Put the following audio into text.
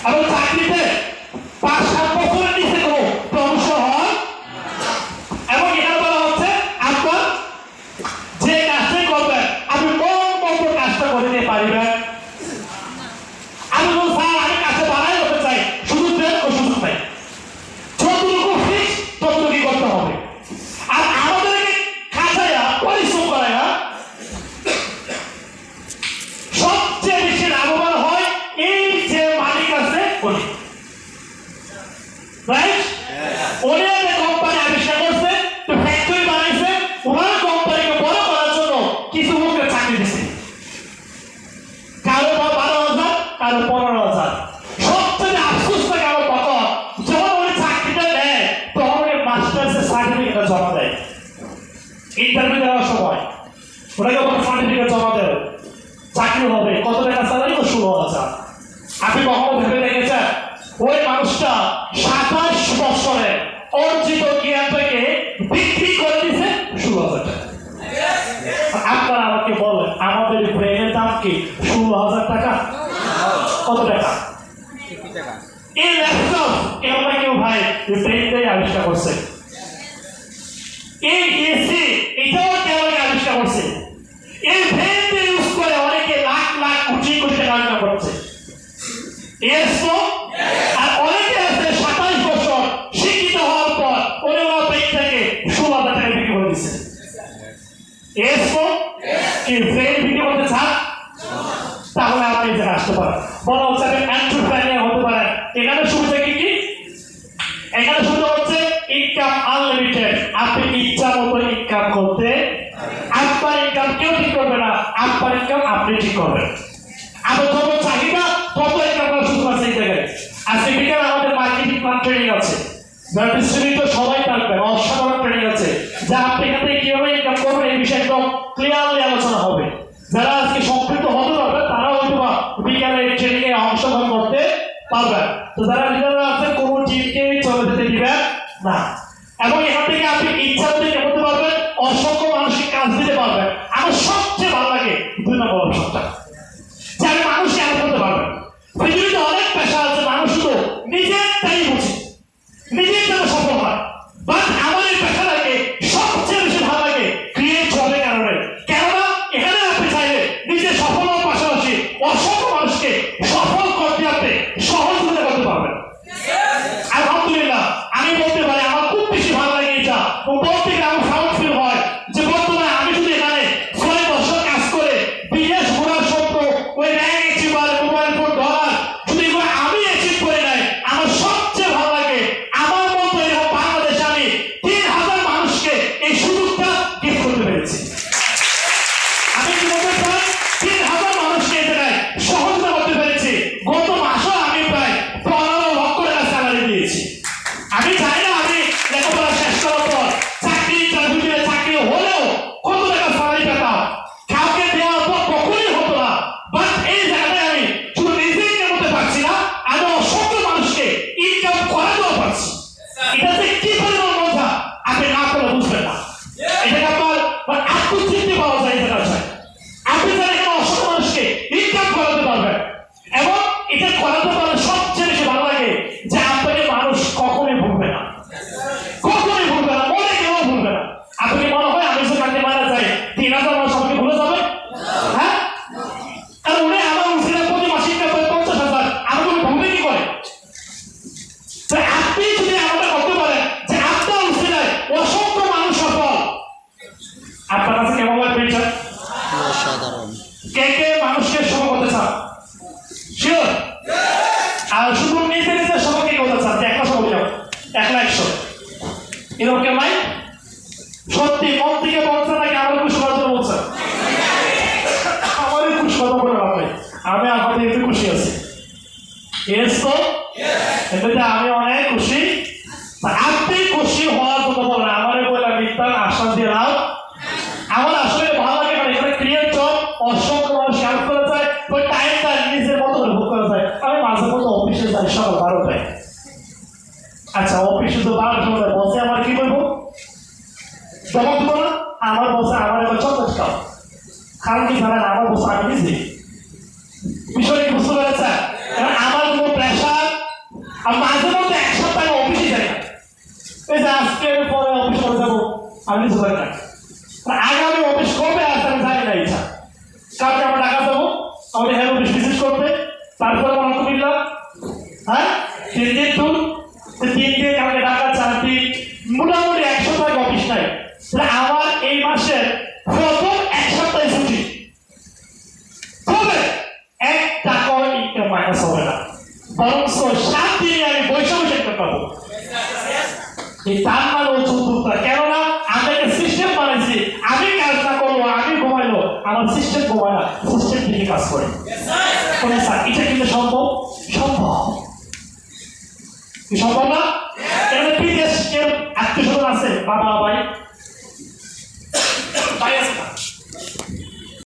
এবং চাকরিতে 5-7 বছরের নিচে কোনো প্রমোশন হয় এবং এখানে বলা হচ্ছে আপনার যে কাজটাই করবেন আপনি কোন মতো কাজটা করে নিতে পারবেন। আমি বলছি স্যার আমি কাজটা বাড়াই হতে চাই, শুধু দেন ও সুযোগ নাই, যতটুকু ফিক্স ততটুকুই করতে হবে। আর আমাদেরকে খাঁচাইয়া পরিশ্রম করাইয়া সবচেয়ে বেশি লাভবান হয় এই যে মালিক আছে উনি, রাইট? উনি একটা কোম্পানি আবিষ্কার করছে, তো ফ্যাক্টরি বানাইছে, ওনার কোম্পানিকে বড় করার জন্য কিছু লোককে চাকরি দিচ্ছে, কারো 12,000 কারো 15,000। সবচেয়ে আফসোস থাকে আমার তখন যখন উনি চাকরিটা নেয় তখন উনি মাস্টার্সের সার্টিফিকেটটা জমা দেয়, ইন্টারভিউ দেওয়ার সময় ওনাকে আমার সার্টিফিকেট জমা দেয়, চাকরি হবে, কত টাকা স্যালারি? 16,000। আপনি কখনো ভেবে দেখেছেন ওই মানুষটা 27 বছরে অর্জিত জ্ঞানটাকে বিক্রি করে দিছে 16,000 টাকা। আপনারা আমাকে বলেন আমাদের ব্রেনের দাম কি 16,000 টাকা? কত টাকা? এই ল্যাপটপ কেউ ভাই ব্রেন দিয়ে আবিষ্কার করছে, এই এসি এটাও কেউ আবিষ্কার করছে, এই ব্রেন দিয়ে ইউজ করে অনেকে লাখ লাখ কোটি কোটি টাকা ইনকাম করছে। আর অনেকে আছে 27 বছর শিক্ষিত হওয়ার পর ওরা ব্রেন থেকে 16,000 টাকা বিক্রি করে দিচ্ছে। কি ব্রেন বিক্রি করতে চান? তাহলে আপনি এই জায়গায় আসতে পারেন, বলা হচ্ছে আপনি এন্টারপ্রেনিউর হতে পারেন। এখানে সুবিধা কি কি? এখানে সুবিধা হচ্ছে ইনকাম আনলিমিটেড, আপনি ইচ্ছা মতো ইনকাম করতে, আপনার ইনকাম কেউ ঠিক করবে না, আপনার ইনকাম আপনি ঠিক করবেন। আপনার যত চাহিদা তত ইনকাম করার সুযোগ আছে এই জায়গায়। আজকে বিকেলে আমাদের মার্কেটিং প্ল্যান ট্রেনিং আছে, যারা ডিস্ট্রিবিউটর সবাই থাকবে, অসাধারণ ট্রেনিং আছে, যা আপনি এখান থেকে কিভাবে ইনকাম করবেন এই বিষয়ে একদম ক্লিয়ারলি আলোচনা হবে। যারা আজকে সম্পৃক্ত হতে পারবে তারাও হয়তো বিকেলে ট্রেনিং এ অংশগ্রহণ করতে পারবেন। তো যারা লিডাররা আছে কোনো টিমকে চলে যেতে দিবেন না, এবং এখান থেকে আপনি ইচ্ছা মতো করতে পারবেন, অসংখ্য মানুষকে কাজ দিতে পারবেন। আমার সবচেয়ে ভালো লাগে 2 নম্বর অপশনটা, যে আমি মানুষকে হেল্প করতে পারবেন। পৃথিবীতে অনেক পেশা আছে, মানুষ শুধু নিজেরটাই বুঝে, নিজের জন্য সফল হয়, বাট আমার এই পেশাটাকে সবচেয়ে বেশি ভালো লাগে ক্রিয়েট জবের কারণে। কেননা এখানে আপনি চাইলে নিজে সফল হওয়ার পাশাপাশি অসংখ্য মানুষকে সফল করতে আপনি সহযোগিতা করতে পারবেন। আলহামদুলিল্লাহ আমি বলতে পারি আমার খুব বেশি ভালো লাগে এটা, ও বলতে গেলে আমার সাহস ফিল হয় যে বর্তমানে আমি যদি এখানে 6 বছর কাজ করে বিদেশ ঘোরার স্বপ্ন, ওই র্যাঙ্ক অ্যাচিভার, মোবাইল ফোন ধরার, যদি আমি অ্যাচিভ করে নেয় আমার সবচেয়ে ভালো লাগে আমার মতো এরকম বাংলাদেশে আমি 3,000 মানুষকে এই সুযোগটা গিফট করতে পেরেছি। আমি কি বলতে চাই 3,000 মানুষকে এই জায়গায় সহযোগিতা করতে পেরেছি। গত মাসেও আমি প্রায় 15 লক্ষ টাকা স্যালারি দিয়েছি। আমি জানি না আমি লেখাপড়া শেষ করার পর চাকরি ইন্টারভিউ চাকরি হলেও কত টাকা স্যালারি পেতাম, কাউকে দেওয়ার পর কখনোই হতো না। বাট এই জায়গায় আমি শুধু নিজে ইনকাম করতে পারছি না, আমি অসংখ্য মানুষকে ইনকাম করাতেও পারছি। এটা যে কি পরিমাণ মজা আপনি না করে বুঝবেন না। এটাকে আপনার আত্মতৃপ্তি পাওয়া যায়, এটা চাই আপনি যারা এখানে অসংখ্য মানুষকে ইনকাম করাতে পারবেন, এবং এটা করাতে পারলে সবচেয়ে বেশি ভালো লাগে যে আপনাকে মানুষ কখনোই ভুলবে না, কখনোই ভুলবে না, মনে কেউ ভুলবে না। আপনি মনে হয় আমি যে কাকে মারা যায় 3,000 মানুষ আমাকে ভুলে যাবে? হ্যাঁ, কারণ উনি আমার উচিত প্রতি মাসে ইনকাম করে 50,000, আমাকে ভুলবে কি করে? তো আপনি যদি আমাকে করতে পারেন যে আপনার উচিত অসংখ্য মানুষ সফল, আপনার কাছে কেমন লাগবে? এটা সাধারণ কে কে মানুষকে সফল করতে চান? শিওর? আর শুধু নিজে নিজে সবাইকে করতে চান যে একটা সফল যাও 100 এরকম কেউ নাই? সত্যি মন থেকে বলছে নাকি আমার খুশি করার জন্য বলছে? আমারই খুশি কথা বলে লাভ নেই, আমি আপনাদের এতে খুশি আছি। ইয়েস তো? এটাতে আমি অনেক খুশি। আপনি খুশি হওয়ার জন্য বলেন, আমারে বলে মিথ্যার আশ্বাস দিয়ে লাভ। আমার আসলে ভালো লাগে কারণ এখানে ক্রিয়েট জব, অসংখ্য মানুষ হেল্প করা যায়, ওই টাইমটা নিজের মতো করে ভোগ করা যায়। আমি মাঝে মধ্যে অফিসে যাই সকাল 12টায়। আচ্ছা অফিসে তো 12টার সময় বসে আমার কি বলবো? জবাব দেবো না? আমার বসে আমার এবার চকলেট খাও, কারণ কি জানেন আমার বসে আমি নিজে বিষয়টা বুঝতে পেরেছে। আমার কোনো প্রেশার আর মাঝে মধ্যে এক সপ্তাহ অফিসে যাই না, এই যে আজকের পরে অফিস করে যাবো আমি কিছু জানি না, আগামী অফিস করবে আর আমি জানি না ইচ্ছা। কালকে আমরা ঢাকা যাবো আমাদের হেড অফিস ভিজিট করতে, তারপরে আমার কুমিল্লা, হ্যাঁ 3 দিন ট্যুর, 3 দিন আমাকে ঢাকা 4 দিন, মোটামুটি 1 সপ্তাহ অফিস নাই। আমার এই মাসের প্রথম 1 সপ্তাহে ছুটি তবে 1 টাকাও ইনকাম মাইনাস হবে না, বরং 7 দিনে আমি বৈষম্য চেষ্টা পাবো। এই তার মানে হচ্ছে উদ্যোক্তা, কেননা আমি একটা সিস্টেম বানাইছি, আমি কাজ না করবো, আমি ঘুমাইলো, আমার সিস্টেম ঘুমায় না, সিস্টেম থেকে কাজ করে। স্যার এটা কিন্তু সম্ভব, সম্ভব কি সম্ভব না? এখানে বিদেশ কেউ আত্মীয় স্বজন আছে, বাবা ভাই ভাই আছে না?